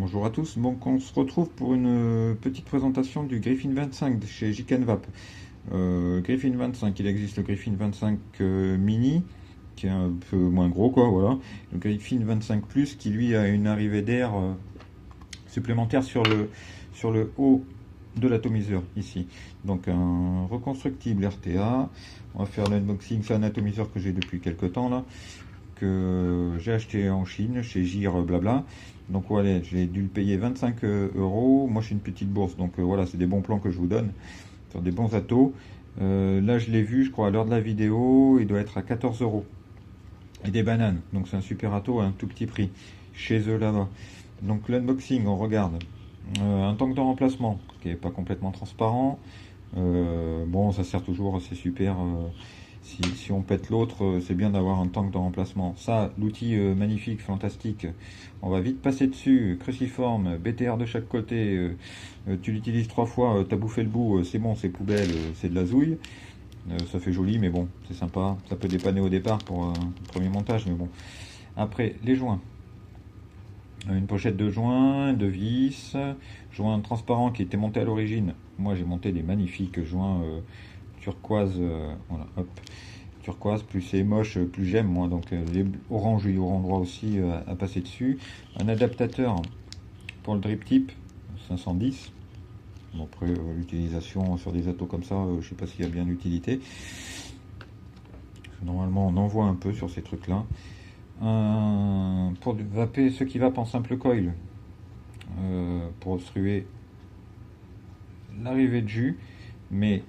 Bonjour à tous, donc on se retrouve pour une petite présentation du Griffin 25 de chez Jikenvap. Griffin 25, il existe le Griffin 25 mini, qui est un peu moins gros quoi, voilà. Le Griffin 25 Plus qui lui a une arrivée d'air supplémentaire sur le haut de l'atomiseur ici. Donc un reconstructible RTA, on va faire l'unboxing, c'est un atomiseur que j'ai depuis quelques temps là, que j'ai acheté en Chine chez Gir Blabla. Donc voilà, j'ai dû le payer 25 euros. Moi je suis une petite bourse, donc voilà, c'est des bons plans que je vous donne sur des bons atos. Là je l'ai vu, je crois à l'heure de la vidéo, il doit être à 14 euros. Et des bananes, donc c'est un super atos à un tout petit prix, chez eux là-bas. Donc l'unboxing, on regarde. Un tank de remplacement qui est pas complètement transparent. Bon, ça sert toujours, c'est super. Si on pète l'autre, c'est bien d'avoir un tank de remplacement. Ça, l'outil magnifique, fantastique. On va vite passer dessus. Cruciforme, BTR de chaque côté. Tu l'utilises 3 fois, t'as bouffé le bout, c'est bon, c'est poubelle, c'est de la zouille. Ça fait joli, mais bon, c'est sympa. Ça peut dépanner au départ pour un premier montage, mais bon. Après, les joints. Une pochette de joints, de vis, joints transparents qui étaient montés à l'origine. Moi, j'ai monté des magnifiques joints turquoise, voilà, hop, turquoise, plus c'est moche, plus j'aime moi, donc les orange, il y aura droit aussi à passer dessus. Un adaptateur pour le drip tip, 510. Bon, après, l'utilisation sur des atos comme ça, je sais pas s'il y a bien d'utilité. Normalement, on en voit un peu sur ces trucs-là. Pour vaper, ceux qui vapent en simple coil, pour obstruer l'arrivée de jus, mais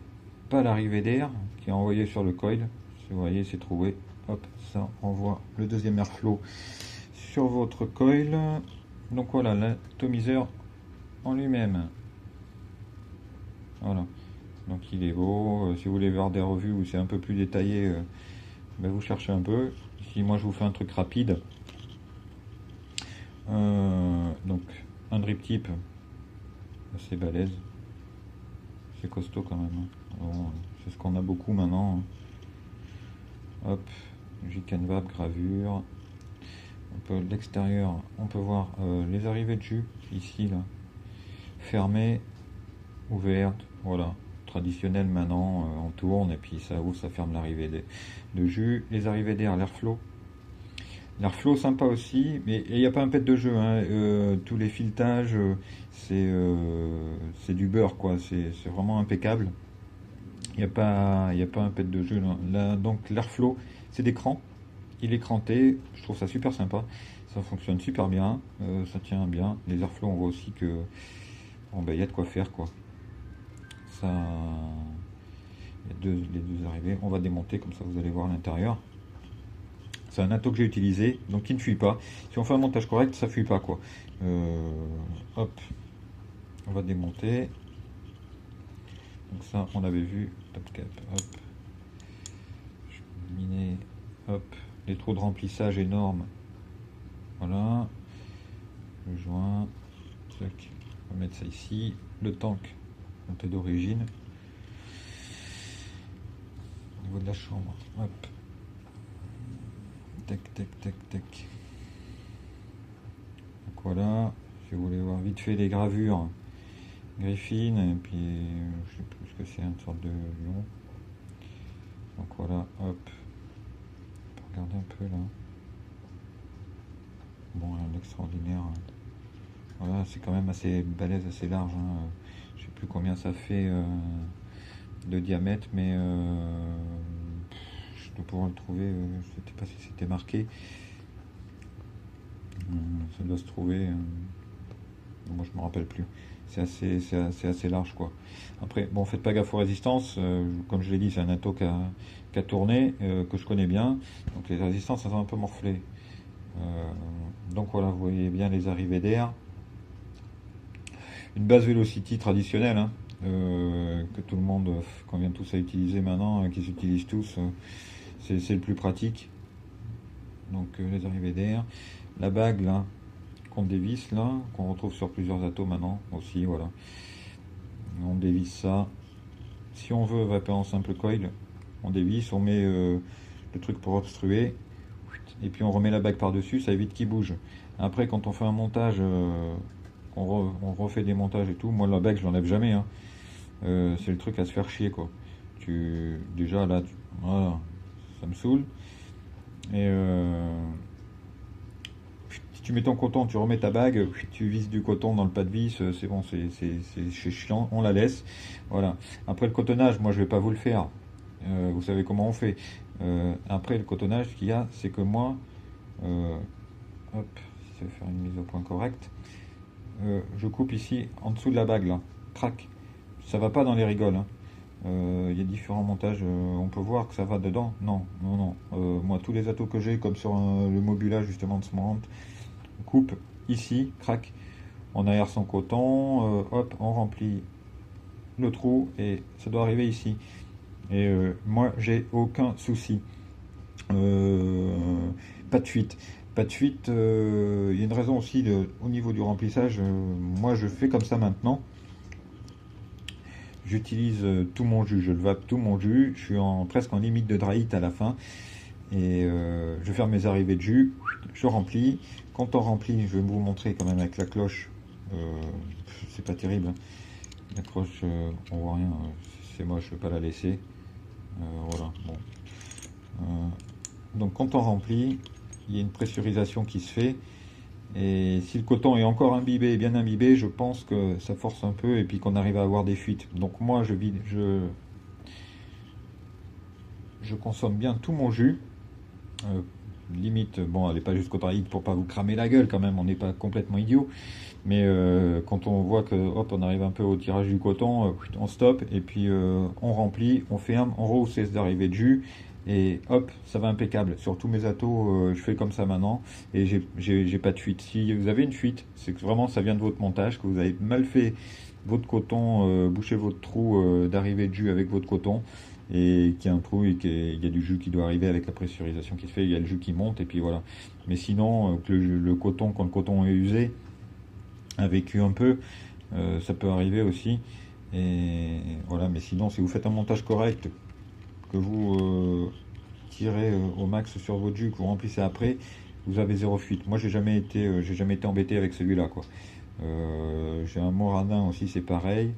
pas l'arrivée d'air qui est envoyé sur le coil. Si vous voyez, c'est trouvé. Hop, ça envoie le deuxième airflow sur votre coil. Donc voilà, l'atomiseur en lui-même. Voilà. Donc il est beau. Si vous voulez voir des revues où c'est un peu plus détaillé, ben vous cherchez un peu. Ici, moi, je vous fais un truc rapide. Donc un drip tip assez balèze. C'est costaud quand même. Bon, c'est ce qu'on a beaucoup maintenant. Hop, Jikenvap, gravure. L'extérieur, on peut voir les arrivées de jus, ici, là. Fermée, ouverte, voilà. Traditionnel maintenant, on tourne et puis ça ouvre, ça ferme l'arrivée de jus. Les arrivées d'air, l'airflow. L'airflow sympa aussi, mais il n'y a pas un pet de jeu, hein. Tous les filetages, c'est du beurre, quoi. C'est vraiment impeccable. Il n'y a pas un pet de jeu là. Donc l'airflow, c'est des crans. Il est cranté, je trouve ça super sympa. Ça fonctionne super bien, ça tient bien. Les airflows, on voit aussi que bon, ben, y a de quoi faire, quoi. Ça, il y a les deux arrivées. On va démonter, comme ça vous allez voir l'intérieur. C'est un ato que j'ai utilisé, donc il ne fuit pas. Si on fait un montage correct, ça ne fuit pas, quoi. Hop, on va démonter. Donc ça, on l'avait vu. Top cap, hop. Miner, hop. Les trous de remplissage énormes. Voilà. Le joint. Truc. On va mettre ça ici. Le tank, monté d'origine. Au niveau de la chambre. Hop. Tac, tac, tac, tac. Donc voilà. Si vous voulez voir vite fait les gravures. Griffin, et puis je sais plus ce que c'est, une sorte de lion. Donc voilà, hop. On peut regarder un peu là. Bon, l'extraordinaire. Voilà, c'est quand même assez balèze, assez large. Hein. Je sais plus combien ça fait de diamètre, mais je dois pouvoir le trouver. Je ne sais pas si c'était marqué. Ça doit se trouver. Moi, je me rappelle plus. C'est assez large, quoi. Après, bon, faites pas gaffe aux résistances. Comme je l'ai dit, c'est un ato qui a tourné, que je connais bien. Donc les résistances, ça sont un peu morflées. Donc voilà, vous voyez bien les arrivées d'air. Une base Velocity traditionnelle, hein, que tout le monde, qu'on vient tous à utiliser maintenant, qu'ils utilisent tous. C'est le plus pratique. Donc les arrivées d'air. La bague, là, contre des vis, là, qu'on retrouve sur plusieurs atos maintenant aussi, voilà. On dévisse ça. Si on veut vaper en simple coil, on dévisse, on met le truc pour obstruer, et puis on remet la bague par-dessus, ça évite qu'il bouge. Après, quand on fait un montage on refait des montages et tout. Moi, la bague, je l'enlève jamais, hein. C'est le truc à se faire chier, quoi. Déjà, là, voilà, ça me saoule. Et si tu mets ton coton, tu remets ta bague, tu visses du coton dans le pas de vis, c'est bon, c'est chiant, on la laisse. Voilà. Après le cotonnage, moi je vais pas vous le faire. Vous savez comment on fait. Après le cotonnage, ce qu'il y a, c'est que moi, hop, si ça veut faire une mise au point correcte, je coupe ici en dessous de la bague là, crac. Ça va pas dans les rigoles, hein. Il y a différents montages, on peut voir que ça va dedans. Non, non, non. Moi, tous les atos que j'ai, comme sur le Mobula justement de Smart, on coupe ici, crac, on aère son coton, hop, on remplit le trou et ça doit arriver ici. Et moi, j'ai aucun souci. Pas de fuite. Pas de fuite. Il y a une raison aussi au niveau du remplissage. Moi, je fais comme ça maintenant. J'utilise tout mon jus, je le vape tout mon jus, je suis presque en limite de dry heat à la fin. Et je ferme mes arrivées de jus, je remplis. Quand on remplit, je vais vous montrer quand même avec la cloche. C'est pas terrible, hein. La cloche, on voit rien, c'est moche, je vais pas la laisser. Voilà, bon. Donc quand on remplit, il y a une pressurisation qui se fait. Et si le coton est encore imbibé, bien imbibé, je pense que ça force un peu et puis qu'on arrive à avoir des fuites. Donc moi, je consomme bien tout mon jus. Limite, bon, elle n'est pas jusqu'au traïd pour pas vous cramer la gueule quand même, on n'est pas complètement idiot. Mais quand on voit que hop, on arrive un peu au tirage du coton, on stoppe et puis on remplit, on ferme, on rehausse les arrivées de jus. Et hop, ça va impeccable. Sur tous mes atos, je fais comme ça maintenant et j'ai pas de fuite. Si vous avez une fuite, c'est que vraiment ça vient de votre montage, que vous avez mal fait votre coton, boucher votre trou d'arrivée de jus avec votre coton et qu'il y a un trou et qu'il y a du jus qui doit arriver avec la pressurisation qui se fait, il y a le jus qui monte et puis voilà. Mais sinon, que le coton, quand le coton est usé, a vécu un peu, ça peut arriver aussi. Et voilà, mais sinon, si vous faites un montage correct, que vous tirez au max sur votre jus, que vous remplissez après, vous avez zéro fuite. Moi, j'ai jamais été embêté avec celui-là, quoi. J'ai un Moradin aussi, c'est pareil.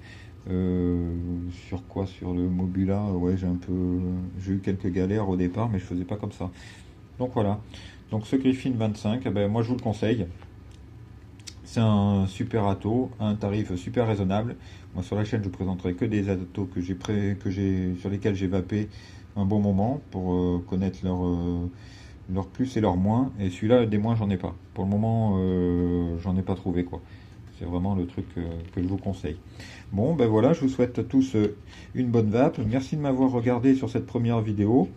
Sur le Mobula, ouais, j'ai eu quelques galères au départ, mais je faisais pas comme ça. Donc voilà. Donc ce Griffin 25, eh ben, moi je vous le conseille. C'est un super ato, à un tarif super raisonnable. Moi sur la chaîne je présenterai que des atos sur lesquels j'ai vapé un bon moment pour connaître leurs plus et leurs moins. Et celui-là, des moins, j'en ai pas. Pour le moment, j'en ai pas trouvé, quoi. C'est vraiment le truc que je vous conseille. Bon, ben voilà, je vous souhaite à tous une bonne vape. Merci de m'avoir regardé sur cette première vidéo.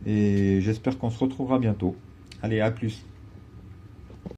Et j'espère qu'on se retrouvera bientôt. Allez, à plus.